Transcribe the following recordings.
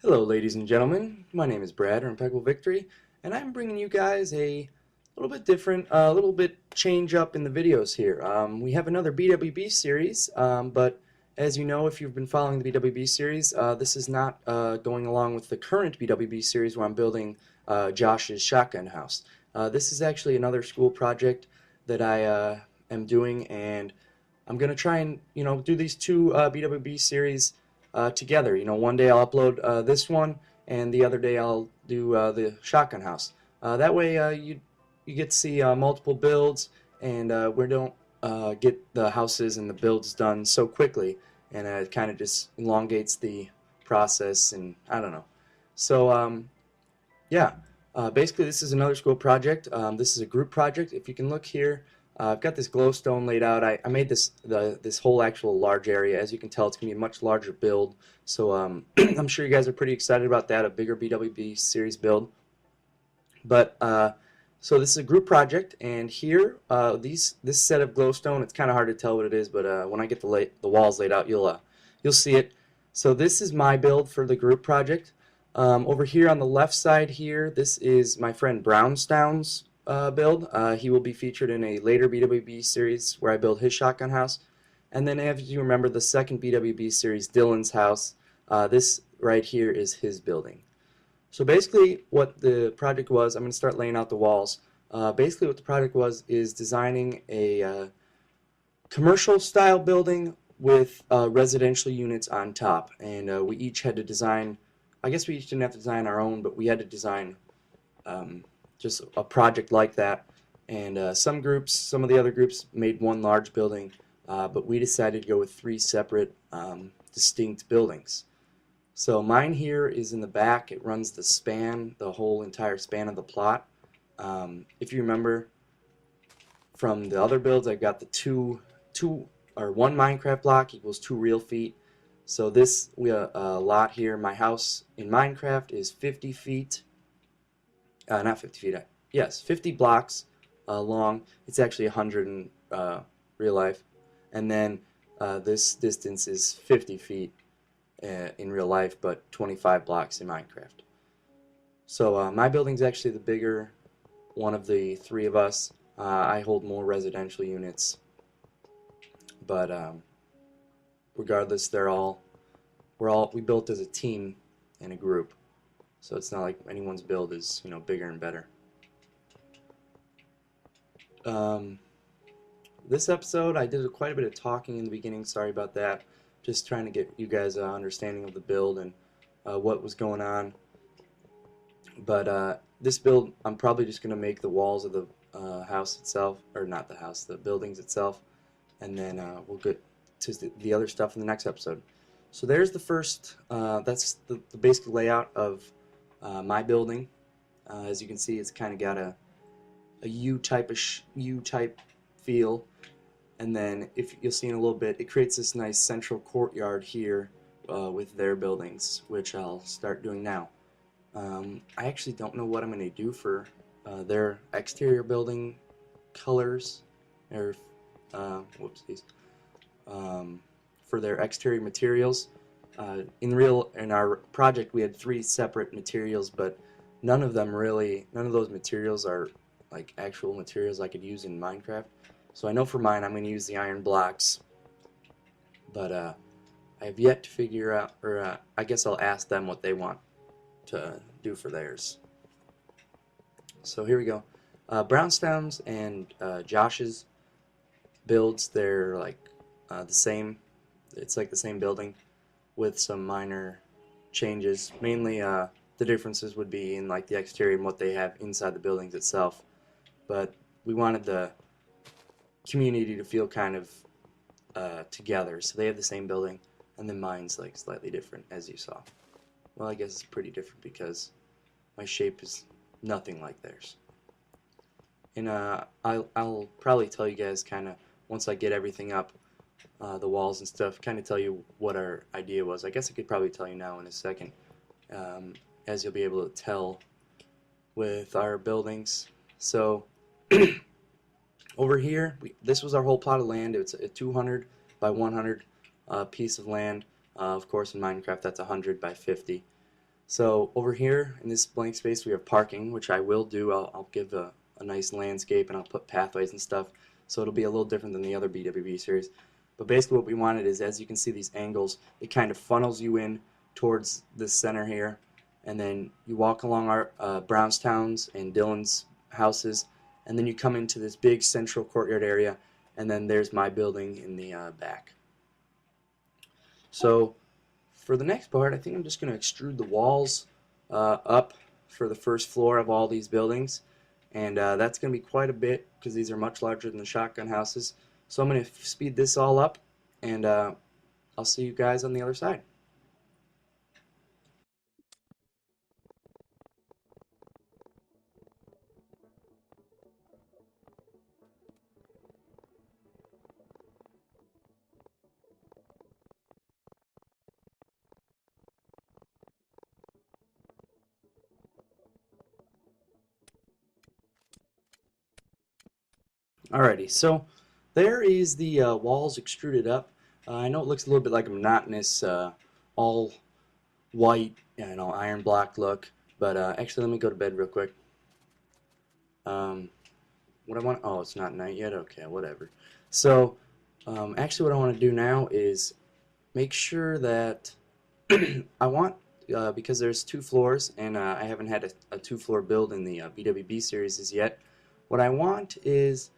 Hello ladies and gentlemen, my name is Brad or ImpeccableVictory, and I'm bringing you guys a little bit different, a little bit change up in the videos here. We have another BwB series, but as you know, if you've been following the BwB series, this is not going along with the current BwB series where I'm building Josh's shotgun house. This is actually another school project that I am doing, and I'm going to try and do these two BwB series together. One day I'll upload this one, and the other day I'll do the shotgun house. That way you get to see multiple builds, and we don't get the houses and the builds done so quickly, and it kind of just elongates the process, and I don't know. So yeah, basically this is another school project. This is a group project. If you can look here, I've got this glowstone laid out. I made this whole actual large area. As you can tell, it's going to be a much larger build. So I'm sure you guys are pretty excited about that, a bigger BwB series build. But so this is a group project, and here this set of glowstone, it's kind of hard to tell what it is, but when I get the walls laid out, you'll see it. So this is my build for the group project. Over here on the left side here, this is my friend Brownstown's build. He will be featured in a later BwB series where I build his shotgun house. And then as you remember, the second BwB series, Dylan's house, this right here is his building. So basically what the project was, I'm going to start laying out the walls. Basically what the project was is designing a commercial style building with residential units on top. And we each had to design, I guess we each didn't have to design our own, but we had to design just a project like that. And some of the other groups made one large building, but we decided to go with three separate distinct buildings. So mine here is in the back. It runs the whole entire span of the plot. If you remember from the other builds, I've got the one Minecraft block equals 2 real feet. So this lot here, my house in Minecraft is 50 feet. Not 50 feet, yes, 50 blocks long. It's actually 100 in real life. And then this distance is 50 feet in real life, but 25 blocks in Minecraft. So my building's actually the bigger one of the three of us. I hold more residential units, but regardless, we built as a team and a group. So it's not like anyone's build is, bigger and better. This episode, I did quite a bit of talking in the beginning. Sorry about that. Just trying to get you guys an understanding of the build and what was going on. But this build, I'm probably just going to make the walls of the house itself, or not the house, the buildings itself, and then we'll get to the other stuff in the next episode. So there's the first, that's the basic layout of my building. As you can see, it's kind of got a U-type feel, and then if you'll see in a little bit, it creates this nice central courtyard here with their buildings, which I'll start doing now. I actually don't know what I'm going to do for their exterior building colors, or whoopsies, for their exterior materials. In our project, we had 3 separate materials, but none of those materials are like actual materials I could use in Minecraft. So I know for mine, I'm going to use the iron blocks, but I have yet to figure out, or I guess I'll ask them what they want to do for theirs. So here we go. Brownstown's and Josh's builds, they're like the same. It's like the same building with some minor changes. Mainly the differences would be in like the exterior and what they have inside the buildings itself. But we wanted the community to feel kind of together, so they have the same building, and then mine's like slightly different, as you saw. Well, I guess it's pretty different because my shape is nothing like theirs. And I'll probably tell you guys kind of once I get everything up, the walls and stuff, kind of tell you what our idea was. I guess I could probably tell you now in a second, as you'll be able to tell with our buildings. So over here, this was our whole plot of land. It's a 200 by 100 piece of land. Of course, in Minecraft, that's 100 by 50. So over here in this blank space we have parking, which I will do. I'll give a nice landscape and I'll put pathways and stuff, so it'll be a little different than the other BwB series. But basically what we wanted is, as you can see these angles, it kind of funnels you in towards the center here, and then you walk along our Brownstown's and Dylan's houses, and then you come into this big central courtyard area, and then there's my building in the back. So for the next part, I think I'm just going to extrude the walls up for the first floor of all these buildings, and that's going to be quite a bit because these are much larger than the shotgun houses. So I'm going to speed this all up, and I'll see you guys on the other side. Alrighty, so there is the walls extruded up. I know it looks a little bit like a monotonous, all white, iron block look, but actually let me go to bed real quick. What I want, oh, it's not night yet? Okay, whatever. So, actually what I want to do now is make sure that I want, because there's 2 floors, and I haven't had a 2-floor build in the BwB series as yet, what I want is,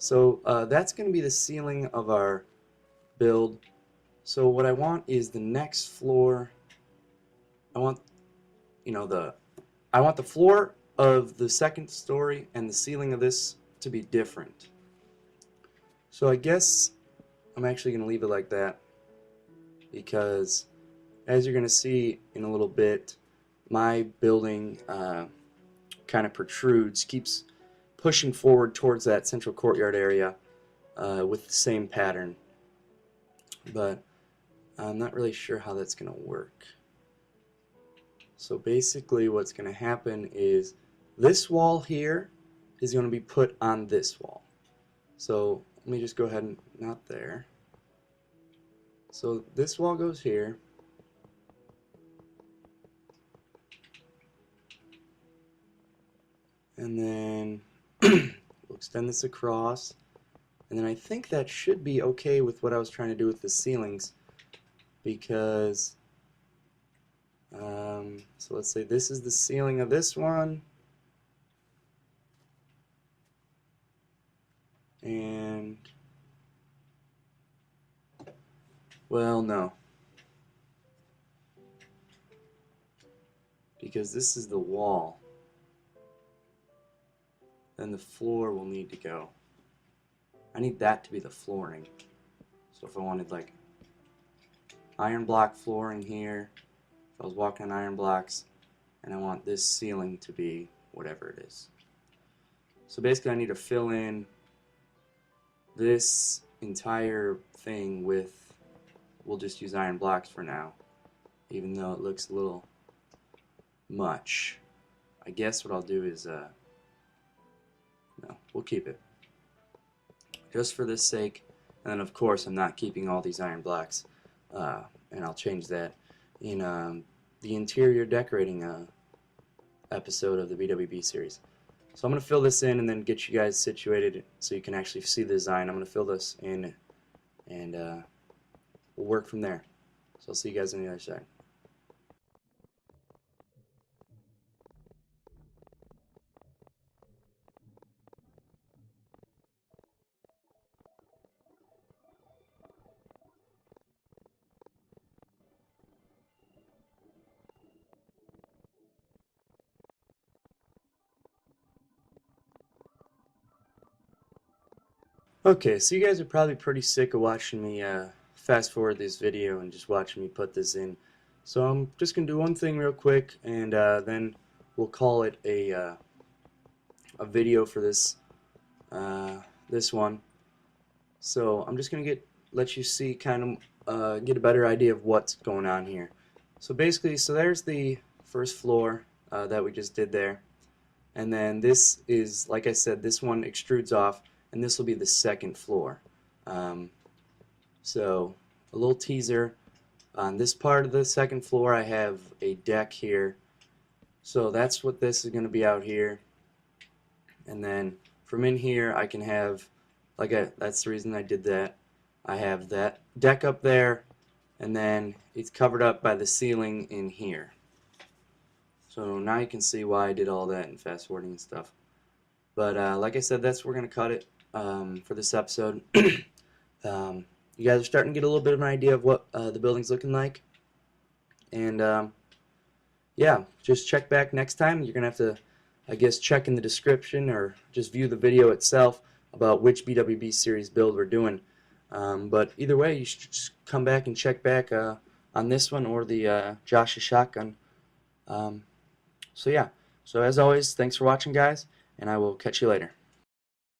so that's going to be the ceiling of our build. So what I want is the next floor, I want, I want the floor of the second story and the ceiling of this to be different. So I guess I'm actually going to leave it like that, because as you're going to see in a little bit, my building kind of protrudes, keeps pushing forward towards that central courtyard area with the same pattern. But I'm not really sure how that's going to work. So basically what's going to happen is this wall here is going to be put on this wall. So let me just go ahead and, not there. So this wall goes here. And then we'll extend this across. And then I think that should be okay with what I was trying to do with the ceilings, because so let's say this is the ceiling of this one, and well, no, because this is the wall, then the floor will need to go. I need that to be the flooring. So if I wanted like iron block flooring here, if I was walking on iron blocks, and I want this ceiling to be whatever it is. So basically I need to fill in this entire thing with, we'll just use iron blocks for now, even though it looks a little much. I guess what I'll do is, no, we'll keep it. Just for this sake, and then of course I'm not keeping all these iron blocks, and I'll change that in the interior decorating episode of the BwB series. So I'm going to fill this in and then get you guys situated so you can actually see the design. I'm going to fill this in, and we'll work from there. So I'll see you guys on the other side. Okay, so you guys are probably pretty sick of watching me fast forward this video and just watching me put this in. So I'm just going to do one thing real quick, and then we'll call it a video for this this one. So I'm just going to let you see, kind of get a better idea of what's going on here. So basically, so there's the first floor that we just did there, and then this is, like I said, this one extrudes off, and this will be the second floor. So a little teaser, On this part of the second floor I have a deck here, so that's what this is going to be out here. And then from in here I can have, that's the reason I did that. I have that deck up there, and then it's covered up by the ceiling in here. So now you can see why I did all that and fast forwarding and stuff. But like I said, that's where we're going to cut it for this episode. You guys are starting to get a little bit of an idea of what the building's looking like. And yeah, just check back next time. You're going to have to, I guess, check in the description or just view the video itself about which BwB Series build we're doing. But either way, you should just come back and check back on this one or the Josh's Shotgun. So yeah, so as always, thanks for watching, guys, and I will catch you later.